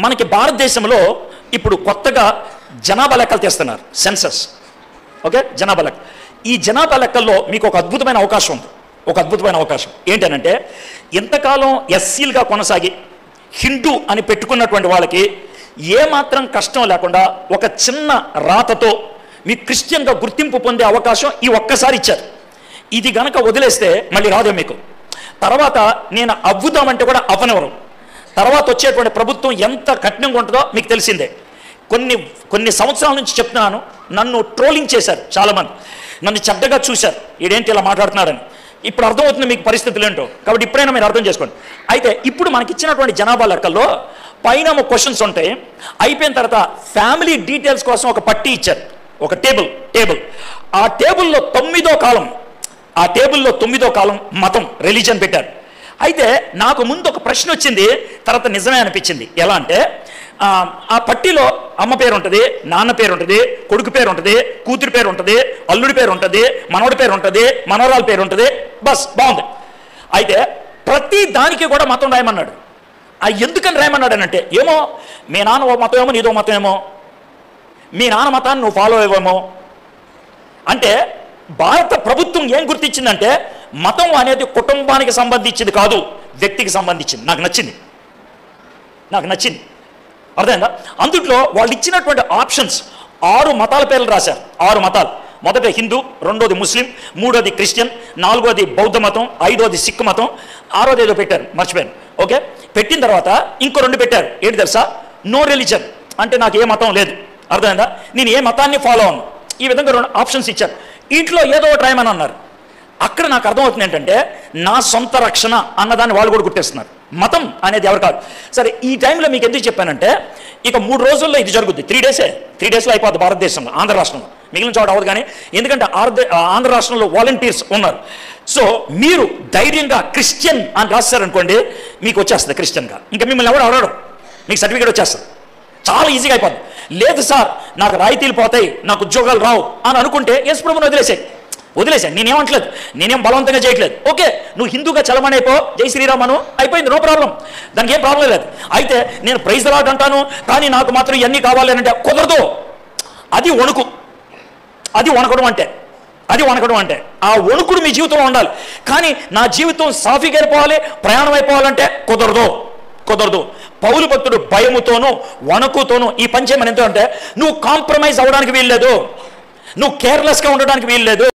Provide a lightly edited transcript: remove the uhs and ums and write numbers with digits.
మనకి భారతదేశంలో ఇప్పుడు కొత్తగా జనాభా లెక్కలు తీస్తున్నారు, సెన్సస్. ఓకే, జనాభా లెక్క. ఈ జనాభా లెక్కల్లో మీకు ఒక అద్భుతమైన అవకాశం ఉంది. ఒక అద్భుతమైన అవకాశం ఏంటనంటే, ఇంతకాలం ఎస్సీలుగా కొనసాగి హిందూ అని పెట్టుకున్నటువంటి వాళ్ళకి ఏమాత్రం కష్టం లేకుండా ఒక చిన్న రాతతో మీ క్రిస్టియన్గా గుర్తింపు పొందే అవకాశం ఈ ఒక్కసారి ఇచ్చారు. ఇది గనక వదిలేస్తే మళ్ళీ రాదే మీకు. తర్వాత నేను అవ్వుదామంటే కూడా అవ్వనివ్వరు. తర్వాత వచ్చేటువంటి ప్రభుత్వం ఎంత కఠినంగా ఉంటుందో మీకు తెలిసిందే. కొన్ని సంవత్సరాల నుంచి చెప్తున్నాను, నన్ను ట్రోలింగ్ చేశారు చాలామంది, నన్ను చెడ్డగా చూశారు, ఇదేంటి ఇలా మాట్లాడుతున్నారని. ఇప్పుడు అర్థమవుతుంది మీకు పరిస్థితులు ఏంటో, కాబట్టి ఇప్పుడైనా మీరు అర్థం చేసుకోండి. అయితే ఇప్పుడు మనకి ఇచ్చినటువంటి జనాభా లెక్కల్లో పైన క్వశ్చన్స్ ఉంటాయి, అయిపోయిన తర్వాత ఫ్యామిలీ డీటెయిల్స్ కోసం ఒక పట్టీ ఇచ్చారు, ఒక టేబుల్. ఆ టేబుల్లో 9వ కాలం మతం, రిలీజన్ పెట్టారు. అయితే నాకు ముందు ఒక ప్రశ్న వచ్చింది, తర్వాత నిజమే అనిపించింది. ఎలా అంటే, ఆ పట్టీలో అమ్మ పేరు ఉంటుంది, నాన్న పేరు ఉంటుంది, కొడుకు పేరు ఉంటుంది, కూతురి పేరు ఉంటుంది, అల్లుడి పేరు ఉంటుంది, మనవడి పేరు ఉంటుంది, మనవరాల పేరు ఉంటుంది, బస్ బాగుంది. అయితే ప్రతి దానికి కూడా మతం రాయమన్నాడు. ఎందుకని రాయమన్నాడు అంటే, ఏమో మీ నాన్న ఓ మతం ఏమో నీదో మతం ఏమో, మీ నాన్న మతాన్ని నువ్వు ఫాలో అయ్యేమో. అంటే భారత ప్రభుత్వం ఏం గుర్తించిందంటే, మతం అనేది కుటుంబానికి సంబంధించింది కాదు, వ్యక్తికి సంబంధించింది. నాకు నచ్చింది, అర్థమైందా? అందుట్లో వాళ్ళు ఇచ్చినటువంటి ఆప్షన్స్ 6 మతాల పేర్లు రాశారు. 6 మతాలు. మొదట హిందూ, రెండోది ముస్లిం, మూడోది క్రిస్టియన్, నాలుగోది బౌద్ధ మతం, ఐదోది సిక్ మతం, ఆరోది ఏదో పెట్టారు, మర్చిపోయాను. ఓకే, పెట్టిన తర్వాత ఇంకో 2 పెట్టారు. ఏంటి తెలుసా? నో రిలీజన్, అంటే నాకు ఏ మతం లేదు, అర్థమైందా, నేను ఏ మతాన్ని ఫాలో అవ్వను. ఈ విధంగా 2 ఆప్షన్స్ ఇచ్చారు. ఇంట్లో ఏదో ఒకటి రాయమని అన్నారు. అక్కడ నాకు అర్థమవుతుంది ఏంటంటే, నా సొంత రక్షణ అన్నదాన్ని వాళ్ళు కూడా గుర్తిస్తున్నారు. మతం అనేది ఎవరు కాదు. సరే, ఈ టైంలో మీకు ఎందుకు చెప్పానంటే, ఇక 3 రోజుల్లో ఇది జరుగుద్ది. 3 డేస్లో అయిపోద్ది భారతదేశంలో, ఆంధ్ర రాష్ట్రంలో. మిగిలిన చోట అవ్వదు కానీ, ఎందుకంటే ఆంధ్ర రాష్ట్రంలో వాలంటీర్స్ ఉన్నారు. సో మీరు ధైర్యంగా క్రిస్టియన్ అని రాస్తారనుకోండి, మీకు వచ్చేస్తుంది క్రిస్టియన్గా. ఇంకా మిమ్మల్ని ఎవరు అడగడం, మీకు సర్టిఫికేట్ వచ్చేస్తుంది, చాలా ఈజీగా అయిపోద్ది. లేదు సార్ నాకు రాయితీలు పోతాయి, నాకు ఉద్యోగాలు రావు అని అనుకుంటే యేసు ప్రభువుని వదిలేసాయి. నేనేమంటలేదు, నేనేం బలవంతంగా చేయట్లేదు. ఓకే, నువ్వు హిందూగా చలమని అయిపో, జై శ్రీరామ్ అను, అయిపోయింది, నో ప్రాబ్లం, దానికి ఏం ప్రాబ్లం లేదు. అయితే నేను ప్రైజ్ ది లార్డ్ అంటాను, కానీ నాకు మాత్రం ఇవన్నీ కావాలి అని అంటే కుదరదు. అది వణకడం అంటే ఆ వణుకుడు మీ జీవితంలో ఉండాలి. కానీ నా జీవితం సాఫీగా అయిపోవాలి, ప్రయాణం అయిపోవాలంటే కుదరదు. పౌలు భక్తుడు భయముతోనూ వణుకుతోనూ ఈ పని చేయమని ఎంతో అంటే, నువ్వు కాంప్రమైజ్ అవ్వడానికి వీల్లేదు, నువ్వు కేర్లెస్గా ఉండడానికి వీల్లేదు.